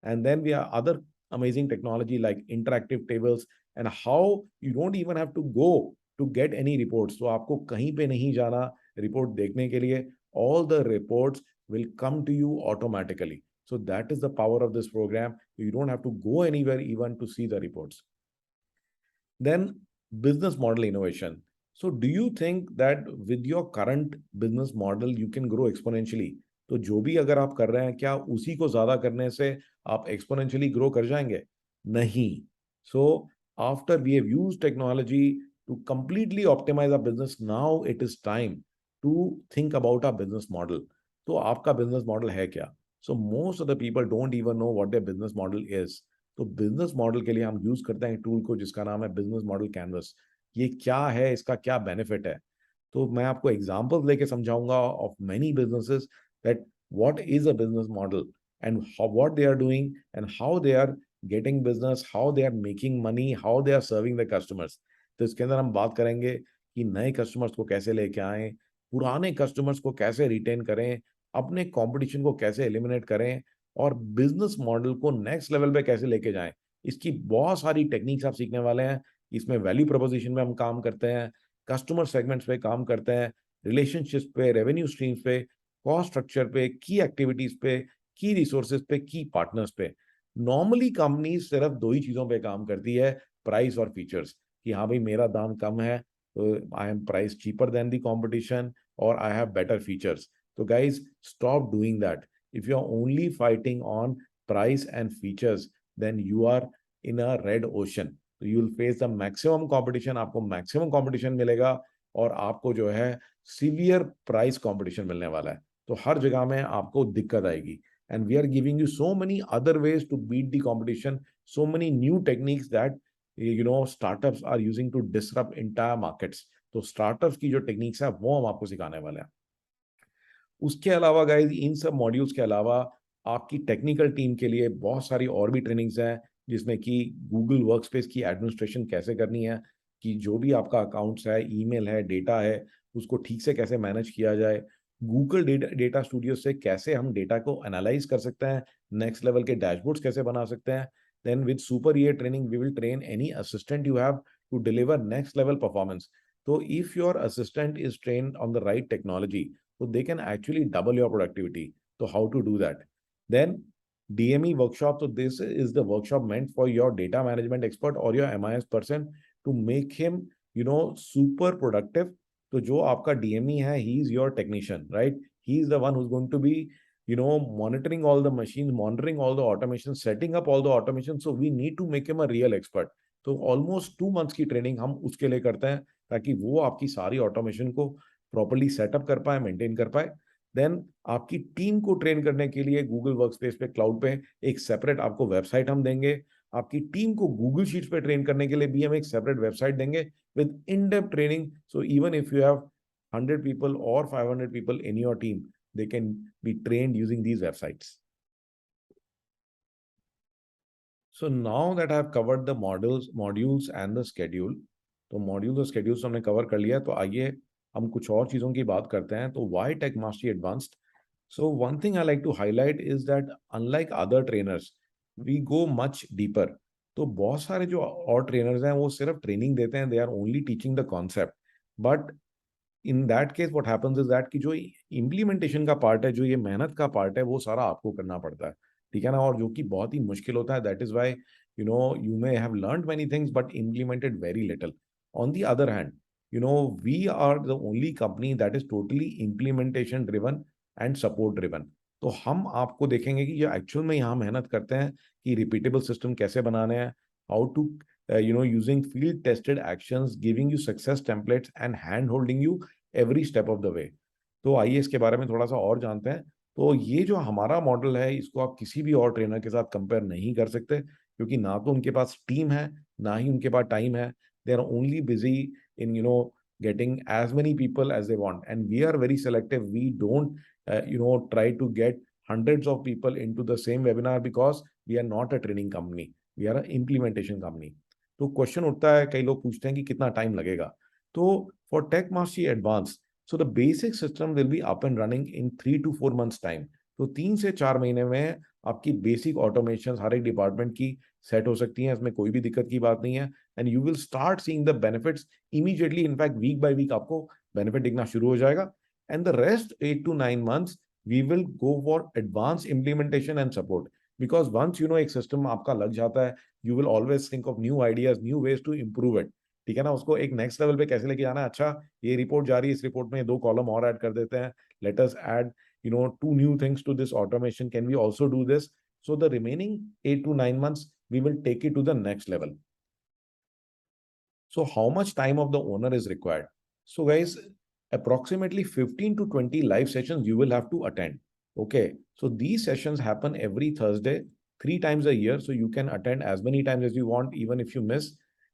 And then we have other amazing technology like interactive tables, and how you don't even have to go to get any reports. So आपको कहीं पे नहीं जाना report देखने के लिए. All the reports will come to you automatically. So that is the power of this program. You don't have to go anywhere even to see the reports. Then business model innovation. So do you think that with your current business model you can grow exponentially? तो जो भी अगर आप कर रहे हैं, क्या उसी को ज्यादा करने से आप exponentially grow कर जाएंगे? नहीं. So after we have used technology to completely optimize our business, now it is time to think about our business model. तो आपका business model है क्या? So most of the people don't even know what their business model is. तो business model के लिए हम use करते हैं टूल को जिसका नाम है बिजनेस मॉडल कैनवस. ये क्या है, इसका क्या बेनिफिट है, तो मैं आपको एग्जांपल्स लेके समझाऊंगा of many businesses that what is a business model and what they are doing and how they are getting business, how they are making money, how they are serving the customers. तो इसके अंदर हम बात करेंगे कि नए customers को कैसे लेके आए, पुराने कस्टमर्स को कैसे रिटेन करें, अपने कंपटीशन को कैसे एलिमिनेट करें, और बिजनेस मॉडल को नेक्स्ट लेवल पे कैसे लेके जाएं. इसकी बहुत सारी टेक्निक्स आप सीखने वाले हैं. इसमें वैल्यू प्रोपोजिशन में हम काम करते हैं, कस्टमर सेगमेंट्स पे काम करते हैं, रिलेशनशिप्स पे, रेवेन्यू स्ट्रीम्स पे, कॉस्ट स्ट्रक्चर पे, की एक्टिविटीज पे, की रिसोर्सेज पे, की पार्टनर्स पे. नॉर्मली कंपनी सिर्फ दो ही चीजों पे काम करती है, प्राइस और फीचर्स, कि हाँ भाई मेरा दाम कम है तो I am price cheaper than the competition और आई हैव बेटर फीचर्स. तो guys stop doing that. If you are only fighting on price and features, then you are in a red ocean. तो you will face the maximum competition, आपको maximum competition मिलेगा और आपको जो है severe price competition मिलने वाला है। तो हर जगह में आपको दिक्कत आएगी। And we are giving you so many other ways to beat the competition, so many new techniques that startups are using to disrupt entire markets. तो स्टार्टअप्स की जो टेक्निक्स है वो हम आपको सिखाने वाले हैं। उसके अलावा गाइज, इन सब मॉड्यूल्स के अलावा आपकी टेक्निकल टीम के लिए बहुत सारी और भी ट्रेनिंग्स हैं, जिसमें कि गूगल वर्कस्पेस की एडमिनिस्ट्रेशन कैसे करनी है, कि जो भी आपका अकाउंट्स है, ईमेल है, डेटा है, उसको ठीक से कैसे मैनेज किया जाए। गूगल डेटा स्टूडियो से कैसे हम डेटा को एनालाइज कर सकते हैं, नेक्स्ट लेवल के डैशबोर्ड्स कैसे बना सकते हैं। Then with super year training we will train any assistant you have to deliver next level performance. तो if your assistant is trained on the right technology, so they can actually double your productivity. So how to do that? Then DME workshop. So this is the workshop meant for your data management expert or your MIS person to make him, super productive. तो जो आपका DME है, he is your technician, right? He is the one who's going to be, monitoring all the machines, monitoring all the automation, setting up all the automation. So we need to make him a real expert. तो almost 2 months की training हम उसके लिए करते हैं, ताकि वो आपकी सारी ऑटोमेशन को प्रॉपर्ली सेटअप कर पाए, मेंटेन कर पाए। देन आपकी टीम को ट्रेन करने के लिए गूगल वर्कस्पेस पे, क्लाउड पे एक सेपरेट आपको वेबसाइट हम देंगे। आपकी टीम को गूगल शीट्स पे ट्रेन करने के लिए भी हम एक सेपरेट वेबसाइट देंगे with in depth training. So even if you have 100 people or 500 people in your team, they can be trained using these websites. So now that I have covered the modules and the schedule, तो module और schedules हमने cover कर लिया, तो आइए हम कुछ और चीज़ों की बात करते हैं। तो why tech mastery advanced? So one thing I like to highlight is that unlike other trainers, we go much deeper. तो बहुत सारे जो और ट्रेनर्स हैं वो सिर्फ ट्रेनिंग देते हैं, they are only teaching the concept. But in that case what happens is that कि जो इम्प्लीमेंटेशन का पार्ट है, जो ये मेहनत का पार्ट है, वो सारा आपको करना पड़ता है, ठीक है ना। और जो कि बहुत ही मुश्किल होता है। That is why you may have learned many things but implemented very little. On the other hand, we are the only company that is totally implementation driven and support driven. तो हम आपको देखेंगे कि जो एक्चुअल में यहाँ मेहनत करते हैं कि रिपीटेबल सिस्टम कैसे बनाने हैं, how to using field tested actions, giving you success templates and hand holding you every step of the way. तो आइए इसके बारे में थोड़ा सा और जानते हैं। तो ये जो हमारा मॉडल है, इसको आप किसी भी और ट्रेनर के साथ कंपेयर नहीं कर सकते, क्योंकि ना तो उनके पास टीम है, ना ही उनके पास टाइम है। They are only busy in getting as many people as they want, and we are very selective. We don't try to get hundreds of people into the same webinar, because we are not a training company, we are an implementation company. तो question उठता है, कई लोग पूछते हैं कि कितना time लगेगा। तो for tech mastery advance, so the basic system will be up and running in 3 to 4 months time. तो 3 से 4 महीने में आपकी बेसिक ऑटोमेशन हर एक डिपार्टमेंट की सेट हो सकती है, इसमें कोई भी दिक्कत की बात नहीं है। And you will start seeing the benefits immediately. In fact week by week आपको बेनिफिट दिखना शुरू हो जाएगा। And the rest 8 to 9 months we will go for advance implementation and support. Because once एक सिस्टम आपका लग जाता है, you will always think of new ideas, new ways to improve it, ठीक है ना। उसको एक नेक्स्ट लेवल पे कैसे लेके जाना है। अच्छा, ये रिपोर्ट जा रही है, इस रिपोर्ट में 2 कॉलम और ऐड कर देते हैं, let us add 2 new things to this automation, can we also do this? So the remaining 8 to 9 months we will take it to the next level. So how much time of the owner is required? So guys, approximately 15 to 20 live sessions you will have to attend. Okay, so these sessions happen every Thursday, 3 times a year. So you can attend as many times as you want. Even if you miss,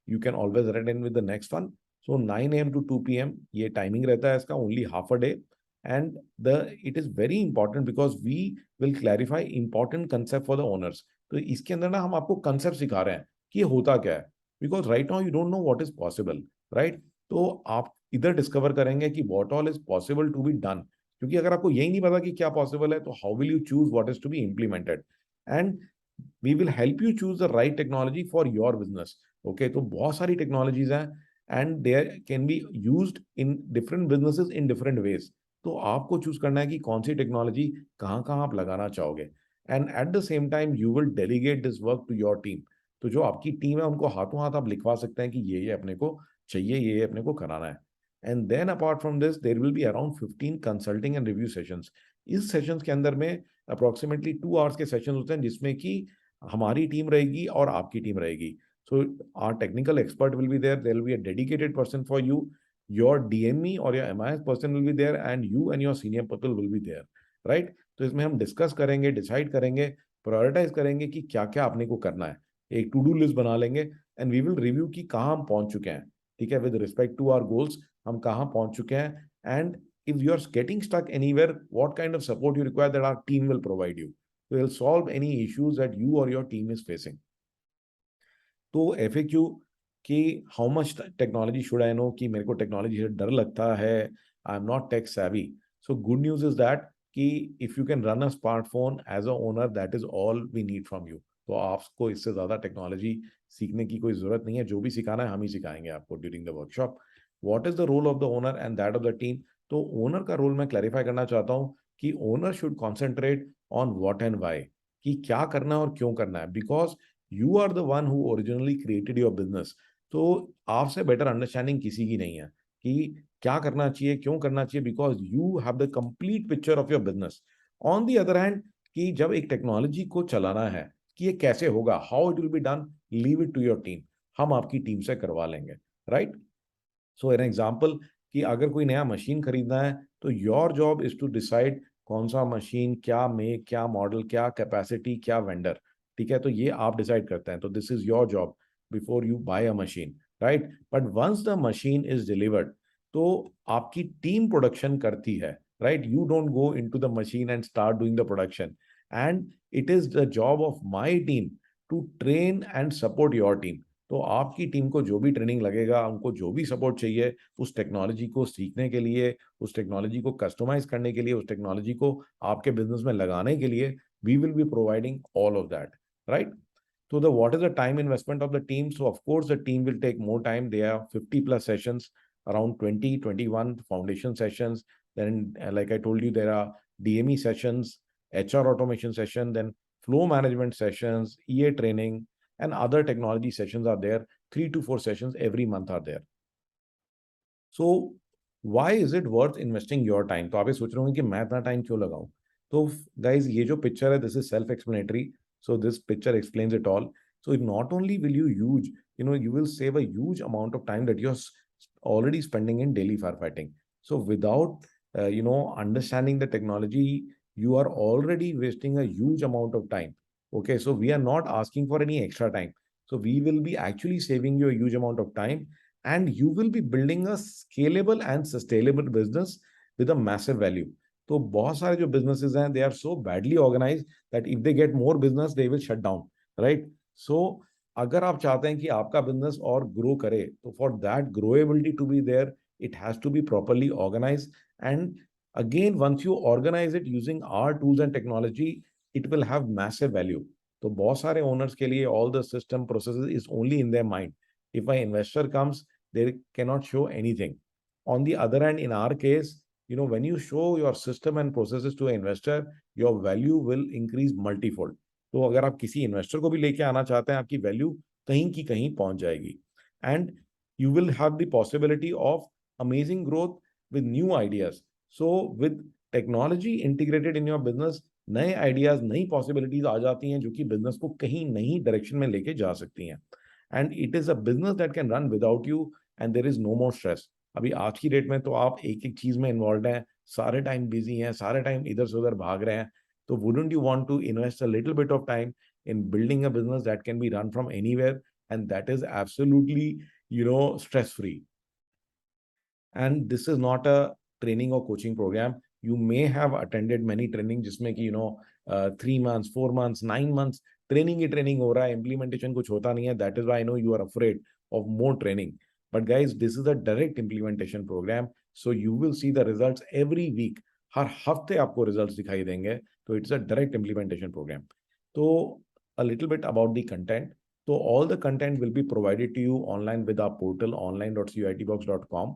you can always attend with the next one. So 9 a.m. to 2 p.m. ये timing रहता है इसका, only half a day. And it is very important because we will clarify important concept for the owners. तो इसके अंदर ना हम आपको concept सिखा रहे हैं कि ये होता क्या है, because right now you don't know what is possible, right? तो आप इधर डिस्कवर करेंगे कि what all is possible to be done, क्योंकि अगर आपको यही नहीं पता कि क्या पॉसिबल है, तो how will you choose what is to be implemented? And we will help you choose the right technology for your business. Okay, तो बहुत सारी टेक्नोलॉजीज हैं and they can be used in different businesses in different ways. तो आपको choose करना है कि कौन सी टेक्नोलॉजी कहाँ कहाँ आप लगाना चाहोगे। And at the same time you will delegate this work to your team. तो जो आपकी टीम है उनको हाथों हाथ आप लिखवा सकते हैं कि ये अपने को चाहिए, ये अपने को कराना है। And then apart from this there will be around 15 consulting and review sessions. इस सेशंस के अंदर में अप्रोक्सीमेटली 2 hours के सेशन होते हैं, जिसमें कि हमारी टीम रहेगी और आपकी टीम रहेगी। So our technical expert will be there. There will be a dedicated person for you. Your DME or your MIS person will be there, and you and your senior people will be there, right? तो इसमें हम discuss करेंगे, decide करेंगे, prioritise करेंगे कि क्या क्या आपने को करना है, एक टू डू लिस्ट बना लेंगे, एंड वी विल रिव्यू कि कहाँ हम पहुंच चुके हैं, ठीक है, with respect to our goals हम कहाँ पहुंच चुके हैं, and if you are getting stuck anywhere, what kind of support you require, that our team will provide you. So will solve any issues that you or your team is facing. तो FAQ कि how much technology should I know, कि मेरे को technology से डर लगता है, I am not tech savvy. So good news is that कि if you can run a smartphone as a owner, that is all we need from you. तो आपको इससे ज्यादा टेक्नोलॉजी सीखने की कोई जरूरत नहीं है. जो भी सिखाना है हम ही सिखाएंगे आपको during the workshop. What is the role of the owner and that of the team. तो ओनर का रोल मैं क्लैरिफाई करना चाहता हूँ कि owner should concentrate on what and why, कि क्या करना है और क्यों करना है, because you are the one who originally created your business. तो आपसे बेटर अंडरस्टैंडिंग किसी की नहीं है कि क्या करना चाहिए, क्यों करना चाहिए, because you have the complete picture of your business. On the other hand, कि जब एक टेक्नोलॉजी को चलाना है कि ये कैसे होगा, how it will be done, leave it to your team. हम आपकी टीम से करवा लेंगे, राइट. सो एन एग्जाम्पल कि अगर कोई नया मशीन खरीदना है, तो your job is to decide कौन सा मशीन, क्या मेक, क्या मॉडल, क्या कैपेसिटी, क्या वेंडर, ठीक है. तो ये आप डिसाइड करते हैं. तो this is your job before you buy a machine, right. But once the machine is delivered, तो आपकी टीम प्रोडक्शन करती है, right. You don't go into the machine and start doing the production, and it is the job of my team to train and support your team. तो आपकी team को जो भी training लगेगा, उनको जो भी सपोर्ट चाहिए उस टेक्नोलॉजी को सीखने के लिए, उस टेक्नोलॉजी को कस्टमाइज करने के लिए, उस टेक्नोलॉजी को आपके बिजनेस में लगाने के लिए, we will be providing all of that, right. So what is the time investment of the team? So of course the team will take more time. There are 50 plus sessions, around 20, 21 foundation sessions. Then like I told you, there are DME sessions, HR automation session, then flow management sessions, EA training, and other technology sessions are there. 3 to 4 sessions every month are there. So why is it worth investing your time? तो आप ये सोच रहे होंगे कि मैं इतना time क्यों लगाऊं. तो guys, ये जो पिक्चर है, this is self explanatory. So this picture explains it all. So not only will you you will save a huge amount of time that you're already spending in daily firefighting. So without understanding the technology, you are already wasting a huge amount of time. Okay, so we are not asking for any extra time. So we will be actually saving you a huge amount of time, and you will be building a scalable and sustainable business with a massive value. तो बहुत सारे जो businesses हैं, they are so badly organized that if they get more business, they will shut down, right? So अगर आप चाहते हैं कि आपका business और grow करे, तो for that growability to be there, it has to be properly organized. And again, once you organize it using our tools and technology, it will have massive value. तो बहुत सारे owners के लिए all the system processes is only in their mind. If an investor comes, they cannot show anything. On the other hand, in our case, when you show your system and processes to an investor, your value will increase multifold. तो अगर आप किसी investor को भी लेके आना चाहते हैं, आपकी वैल्यू कहीं की कहीं पहुंच जाएगी. And you will have the possibility of amazing growth with new ideas. So with technology integrated in your business, नए आइडियाज, नई पॉसिबिलिटीज आ जाती हैं जो कि बिजनेस को कहीं नई डायरेक्शन में लेके जा सकती हैं. And it is a business that can run without you, and there is no more stress. अभी आज की डेट में तो आप एक एक चीज में इन्वॉल्व हैं, सारे टाइम बिजी हैं, सारे टाइम इधर से उधर भाग रहे हैं. तो wouldn't you want to invest a little bit of time in building a business that can be run from anywhere, and that is absolutely stress free? And this is not a training or coaching program. You may have attended many training जिसमें कि 3 months, 4 months, 9 months training ही training हो रहा है, implementation कुछ होता नहीं है. That is why I know you are afraid of more training. But guys, this is a direct implementation program. So you will see the results every week. हर हफ्ते आपको रिजल्ट्स दिखाई देंगे. तो it's a direct implementation program. तो a little bit about the content. So all the content will be provided to you online with our portal online.cuitbox.com.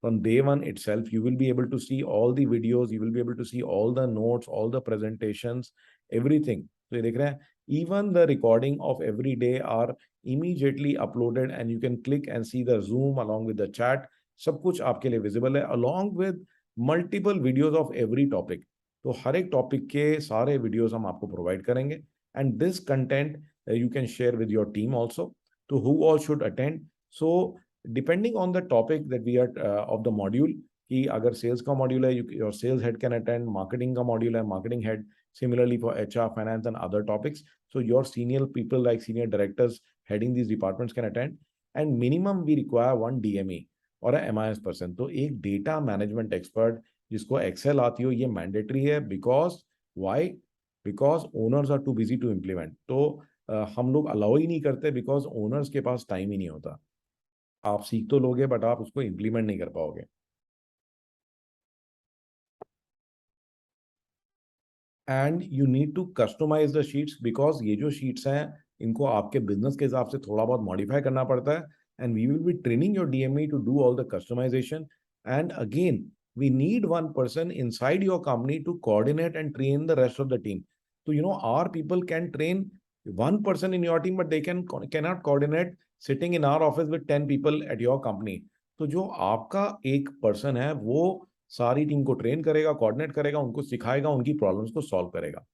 From day one itself, you will be able to see all the videos, you will be able to see all the notes, all the presentations, everything. So you देख रहे हैं, even the recording of every day are immediately uploaded, and you can click and see the Zoom along with the chat. सब कुछ आपके लिए visible है, along with multiple videos of every topic. तो हर एक टॉपिक के सारे वीडियोस हम आपको प्रोवाइड करेंगे. And this content you can share with your team also. तो who all should attend? So depending on the topic that we are of the module, कि अगर sales का module है, your sales head can attend, marketing का module है, marketing head, similarly for HR, finance and other topics. So your senior people like senior directors heading these departments can attend, and minimum we require one DME और MIS person. तो एक data management expert जिसको Excel आती हो, ये mandatory है, because why? Because owners are too busy to implement. तो हम लोग अलाउ ही नहीं करते, बिकॉज ओनर्स के पास टाइम ही नहीं होता. आप सीख तो लोगे बट आप उसको इम्प्लीमेंट नहीं कर पाओगे. And you need to customize the sheets, because ये जो शीट्स हैं इनको आपके बिजनेस के हिसाब से थोड़ा बहुत मॉडिफाई करना पड़ता है. And we will be training your DME to do all the customization. And again we need one person inside your company to coordinate and train the rest of the team. So our people can train one person in your team, but they cannot coordinate sitting in our office with 10 people at your company. तो जो आपका एक person है वो सारी team को train करेगा, coordinate करेगा, उनको सिखाएगा, उनकी प्रॉब्लम्स को सॉल्व करेगा.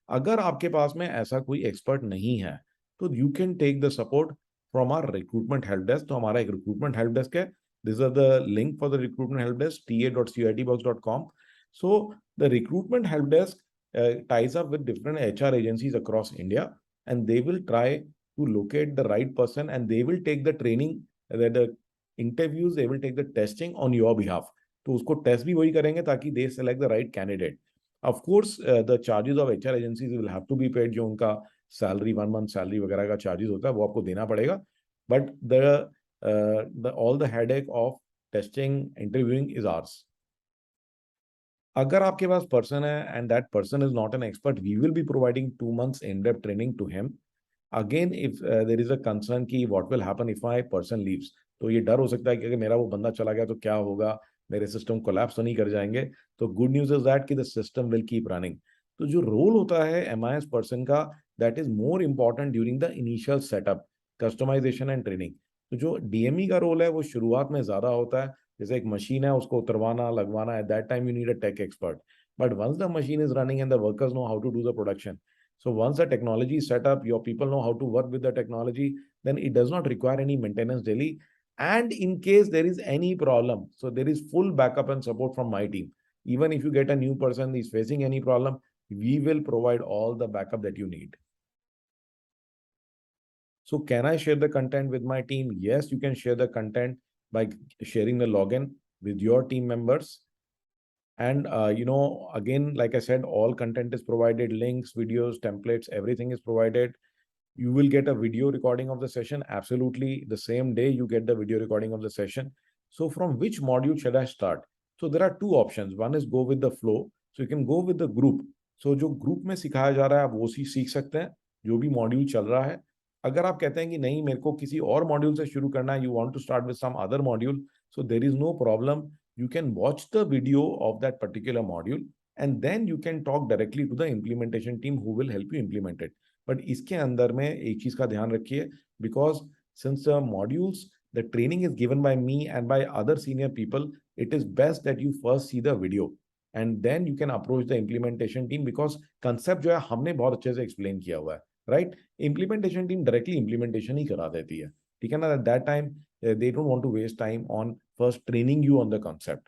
अगर आपके पास में ऐसा कोई एक्सपर्ट नहीं है तो you can take the support from our recruitment help desk. तो हमारा एक रिक्रूटमेंट हेल्प डेस्क है. These are the link for the recruitment help desk, ta.citbox.com. So the recruitment help desk ties up with different HR agencies across India, and they will try to locate the right person, and they will take the training, the interviews, they will take the testing on your behalf. तो उसको test भी वही करेंगे ताकि they select the right candidate. Of course, the charges of HR agencies will have to be paid. जो उनका salary 1 month salary वगैरह का चार्जेस होता है वो आपको देना पड़ेगा. But all the headache of testing, interviewing is ours. अगर आपके पास पर्सन है and that person is not an expert, we will be providing 2 months in-depth training to him. Again, if there is a concern कि what will happen if my person leaves, तो ये डर हो सकता है कि अगर मेरा वो बंदा चला गया तो क्या होगा, मेरे सिस्टम कोलैप्स तो नहीं कर जाएंगे. तो गुड न्यूज इज दैट कि the system will keep running. तो जो रोल होता है MIS पर्सन का, that is more important during the initial setup, customization and training. तो जो डीएमई का रोल है वो शुरुआत में ज्यादा होता है. जैसे एक मशीन है उसको उतरवाना लगवाना, at that time you need a tech expert. But once the machine is running and the workers know how to do the production, so once the technology is set up, your people know how to work with the technology, then it does not require any maintenance daily. And in case there is any problem, so there is full backup and support from my team. Even if you get a new person is facing any problem, we will provide all the backup that you need. So can I share the content with my team? Yes, you can share the content by sharing the login with your team members. And again, like I said, all content is provided, links, videos, templates, everything is provided. You will get a video recording of the session. Absolutely, the same day you get the video recording of the session. So from which module should I start? So there are two options. One is go with the flow. So you can go with the group. So जो group में सिखाया जा रहा है आप वो सीख सकते हैं, जो भी मॉड्यूल चल रहा है. अगर आप कहते हैं कि नहीं मेरे को किसी और मॉड्यूल से शुरू करना है, you want to start with some other module, so there is no problem. You can watch the video of that particular module and then you can talk directly to the implementation team who will help you implement it. But इसके अंदर में एक चीज का ध्यान रखिए, because since the modules, the training is given by me and by other senior people, it is best that you first see the video and then you can approach the implementation team, because concept जो है हमने बहुत अच्छे से explain किया हुआ है, right? Implementation team directly implementation ही करा देती है, ठीक है ना? At that time they don't want to waste time on first training you on the concept.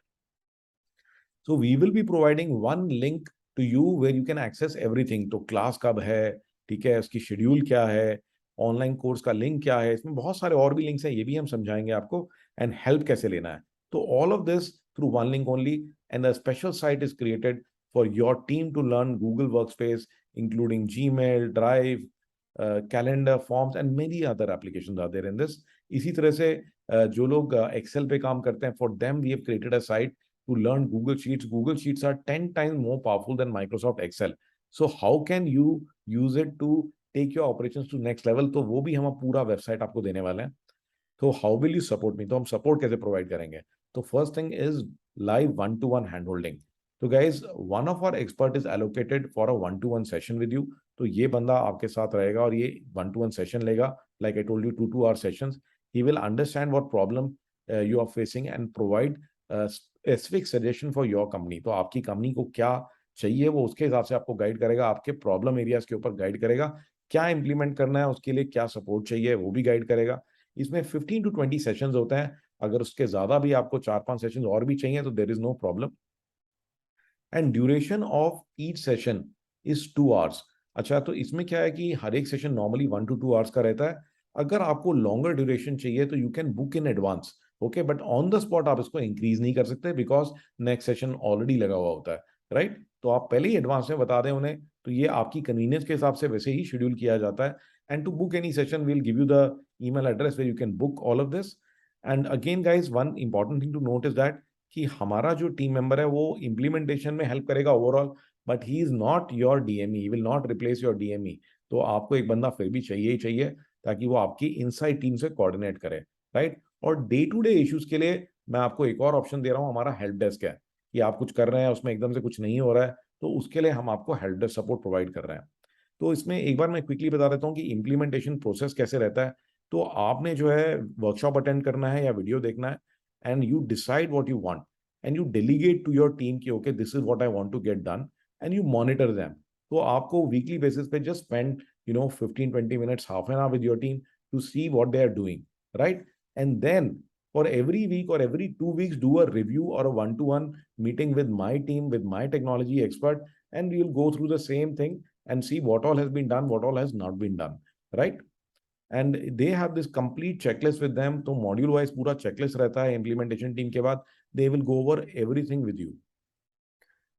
So we will be providing one link to you where you can access everything. तो class कब है, ठीक है, उसकी schedule क्या है, online course का link क्या है, इसमें बहुत सारे और भी लिंक्स हैं, ये भी हम समझाएंगे आपको, एंड हेल्प कैसे लेना है. तो all of this through one link only, and the special site is created for your team to learn Google Workspace, including Gmail, drive, calendar, forms and many other applications are there in this. इसी तरह से जो लोग Excel पे काम करते हैं, for them we have created a site to learn Google Sheets. Google Sheets are 10 times more powerful than Microsoft Excel. So how can you use it to take your operations to next level? तो वो भी हम पूरा website आपको देने वाले हैं. तो how will you support me? तो हम सपोर्ट कैसे प्रोवाइड करेंगे? तो first thing is live 1-to-1 hand holding. तो guys, one of our expert is allocated for a 1-to-1 session with you. तो ये बंदा आपके साथ रहेगा और ये 1-to-1 सेशन लेगा. Like I told you, 2-2 hour sessions. He will understand what problem you are facing and provide specific suggestion for your company. तो आपकी कंपनी को क्या चाहिए वो उसके हिसाब से आपको गाइड करेगा, आपके प्रॉब्लम एरियाज के ऊपर गाइड करेगा, क्या इंप्लीमेंट करना है, उसके लिए क्या सपोर्ट चाहिए, वो भी गाइड करेगा। इसमें 15 to 20 सेशंस होते हैं। अगर उसके ज्यादा भी आपको 4-5 सेशंस और भी चाहिए तो there is no problem. And duration of each session is 2 hours. अच्छा, तो इसमें क्या है कि हर एक सेशन नॉर्मली 1 to 2 आवर्स का रहता है। अगर आपको लॉन्गर ड्यूरेशन चाहिए तो you can book in advance, okay, but on the spot आप इसको इंक्रीज नहीं कर सकते बिकॉज नेक्स्ट सेशन ऑलरेडी लगा हुआ होता है, राइट। तो आप पहले ही एडवांस में बता दें उन्हें, तो ये आपकी कन्वीनियंस के हिसाब से वैसे ही शेड्यूल किया जाता है। And to book any session will give you the email address where you can book all of this. And again guys, one important thing to note is that कि हमारा जो टीम मेंबर है वो implementation में help करेगा overall, but he is not your DME, will not replace your DME. तो आपको एक बंदा फिर भी चाहिए ही चाहिए ताकि वो आपकी इनसाइड टीम से कोऑर्डिनेट करे, राइट। और डे टू डे इश्यूज के लिए मैं आपको एक और ऑप्शन दे रहा हूँ, हमारा हेल्प डेस्क है। कि आप कुछ कर रहे हैं, उसमें एकदम से कुछ नहीं हो रहा है, तो उसके लिए हम आपको हेल्प डेस्क सपोर्ट प्रोवाइड कर रहे हैं। तो इसमें एक बार मैं क्विकली बता देता हूँ कि इम्प्लीमेंटेशन प्रोसेस कैसे रहता है। तो आपने जो है वर्कशॉप अटेंड करना है या वीडियो देखना है, and you decide what you want, and you delegate to your team कि okay this is what I want to get done, and you monitor them. तो आपको वीकली बेसिस पे just spend 15-20 minutes, half an hour with your team to see what they are doing, right. And then for every week or every 2 weeks, do a review or a one-to-one meeting with my team, with my technology expert, and we'll go through the same thing and see what all has been done, what all has not been done, right? And they have this complete checklist with them. तो module wise पूरा checklist रहता है implementation team के बाद। They will go over everything with you.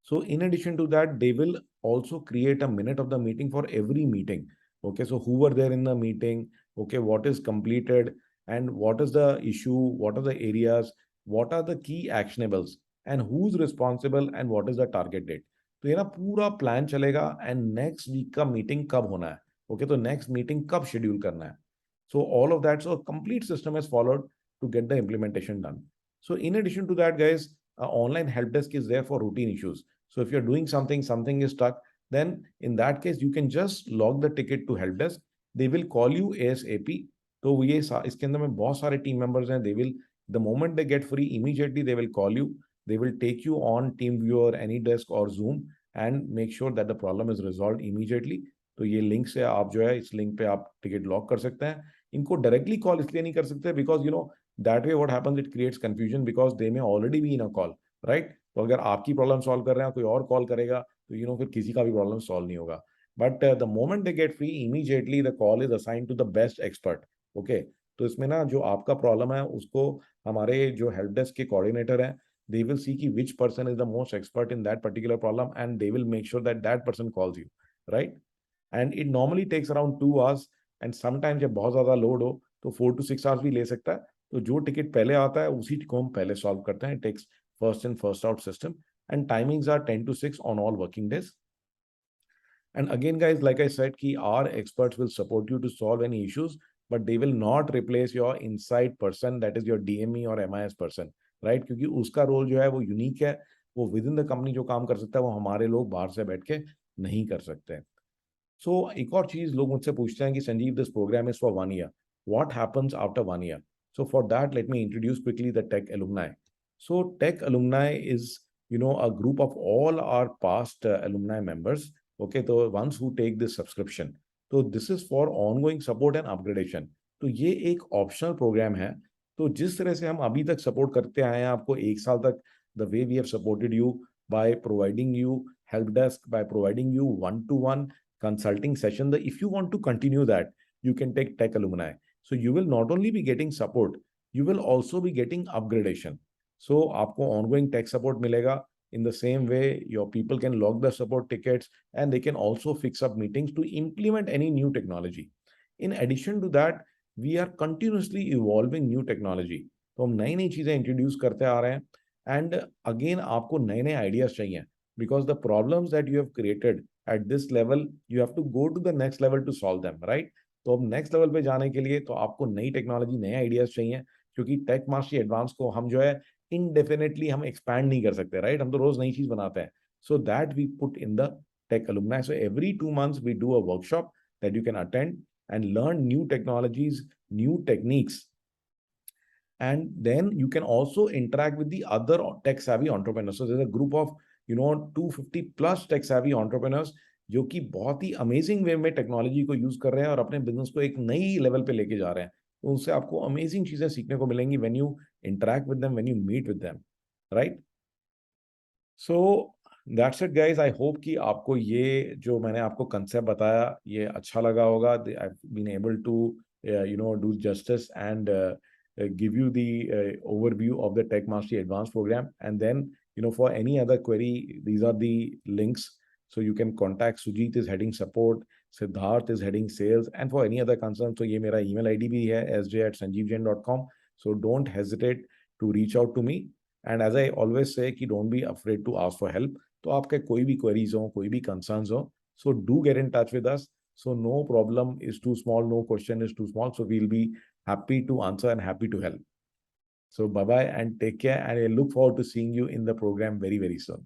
So in addition to that, they will also create a minute of the meeting for every meeting. Okay, so who were there in the meeting? Okay, what is completed and what is the issue? What are the areas? What are the key actionables? And who's responsible and what is the target date? तो ये ना पूरा plan चलेगा and next week का meeting कब होना है, okay, तो नेक्स्ट मीटिंग कब शेड्यूल करना है। So all of that, so a complete system is followed to get the implementation done. So in addition to that, guys, online help desk is there for routine issues. So if you're doing something, something is stuck, then in that case, you can just log the ticket to help desk. They will call you ASAP. तो ये इसके अंदर में बहुत सारे team members हैं. They will, the moment they get free, immediately they will call you. They will take you on TeamViewer, AnyDesk or Zoom and make sure that the problem is resolved immediately. तो ये link से आप जो है इस link पे आप ticket lock कर सकते हैं. इनको डायरेक्टली कॉल इसलिए नहीं कर सकते because that way what happens, it creates confusion because they may already be in a call, right. तो अगर आपकी प्रॉब्लम सॉल्व कर रहे हैं कोई और कॉल करेगा तो फिर किसी का भी प्रॉब्लम सॉल्व नहीं होगा. But the moment they get free, immediately the call is assigned to the best expert. Okay, तो इसमें ना जो आपका प्रॉब्लम है उसको हमारे जो हेल्प डेस्क के कोऑर्डिनेटर हैं, they will see ki which person is the most expert in that particular problem and they will make sure that that person calls you, right. And it normally takes around 2 hours and sometimes जब बहुत ज्यादा load हो तो 4 to 6 hours भी ले सकता है. तो जो टिकट पहले आता है उसी को हम पहले सॉल्व करते हैं. Takes first in first out system and timings are 10 to 6 on all working days. And again, guys, like I said, ki our experts will support you to solve any issues, but they will not replace your inside person, that is your DME or MIS person, right? क्योंकि उसका role जो है वो unique है. वो with in the company जो काम कर सकता है वो हमारे लोग बाहर से बैठ के नहीं कर सकते. सो एक और चीज लोग मुझसे पूछते हैं कि Sanjeev, this program is for 1 year. What happens after 1 year? So for that, let me introduce quickly the Tech Alumni. So Tech Alumni is, a group of all our past alumni members. Okay, so ones who take this subscription. So this is for ongoing support and upgradation. तो ये एक optional programme है. तो जिस तरह से हम अभी तक सपोर्ट करते आए हैं आपको 1 साल तक, the way we have supported you by providing you help desk, by providing you 1-to-1 consulting session, that if you want to continue that, you can take Tech Alumni. So you will not only be getting support, you will also be getting upgradation. So आपको ongoing tech support मिलेगा. In the same way, your people can log the support tickets and they can also fix up meetings to implement any new technology. In addition to that, we are continuously evolving new technology. तो हम नई नई चीजें introduce करते आ रहे हैं. And again आपको नए नए आइडियाज चाहिए because the problems that you have created at this level, you have to go to the next level to solve them, right? तो अब नेक्स्ट लेवल पे जाने के लिए तो आपको नई टेक्नोलॉजी, नए आइडियाज चाहिए, क्योंकि टेक मास्टरी एडवांस को हम जो है इनडेफिनेटली हम एक्सपैंड नहीं कर सकते, राइट. हम तो रोज नई चीज बनाते हैं. So that we put in the tech alumni. So every 2 months we do a workshop that you can attend and learn new technologies, new techniques. And then you can also interact with the other tech savvy entrepreneurs. So there's a group of 250 plus tech savvy entrepreneurs. जो कि बहुत ही amazing वे में technology को use कर रहे हैं और अपने बिजनेस को एक नई लेवल पे लेके जा रहे हैं। तो उनसे आपको अमेजिंग चीजें सीखने को मिलेंगी when you interact with them, when you meet with them, right? So that's it guys. I hope कि आपको ये जो मैंने आपको कंसेप्ट बताया ये अच्छा लगा होगा। I have been able to do justice and give you the overview of the Tech Mastery Advanced program. And then, for any other query, these are the links. So you can contact Sujit is heading support, Siddharth is heading sales, and for any other concern, so ये मेरा email ID भी है sj@sanjeevjain.com. So don't hesitate to reach out to me. And as I always say कि don't be afraid to ask for help. तो आपके कोई भी queries हो, कोई भी concerns हो, so do get in touch with us. So no problem is too small, no question is too small. So we'll be happy to answer and happy to help. So bye bye and take care. And I look forward to seeing you in the program very, very soon.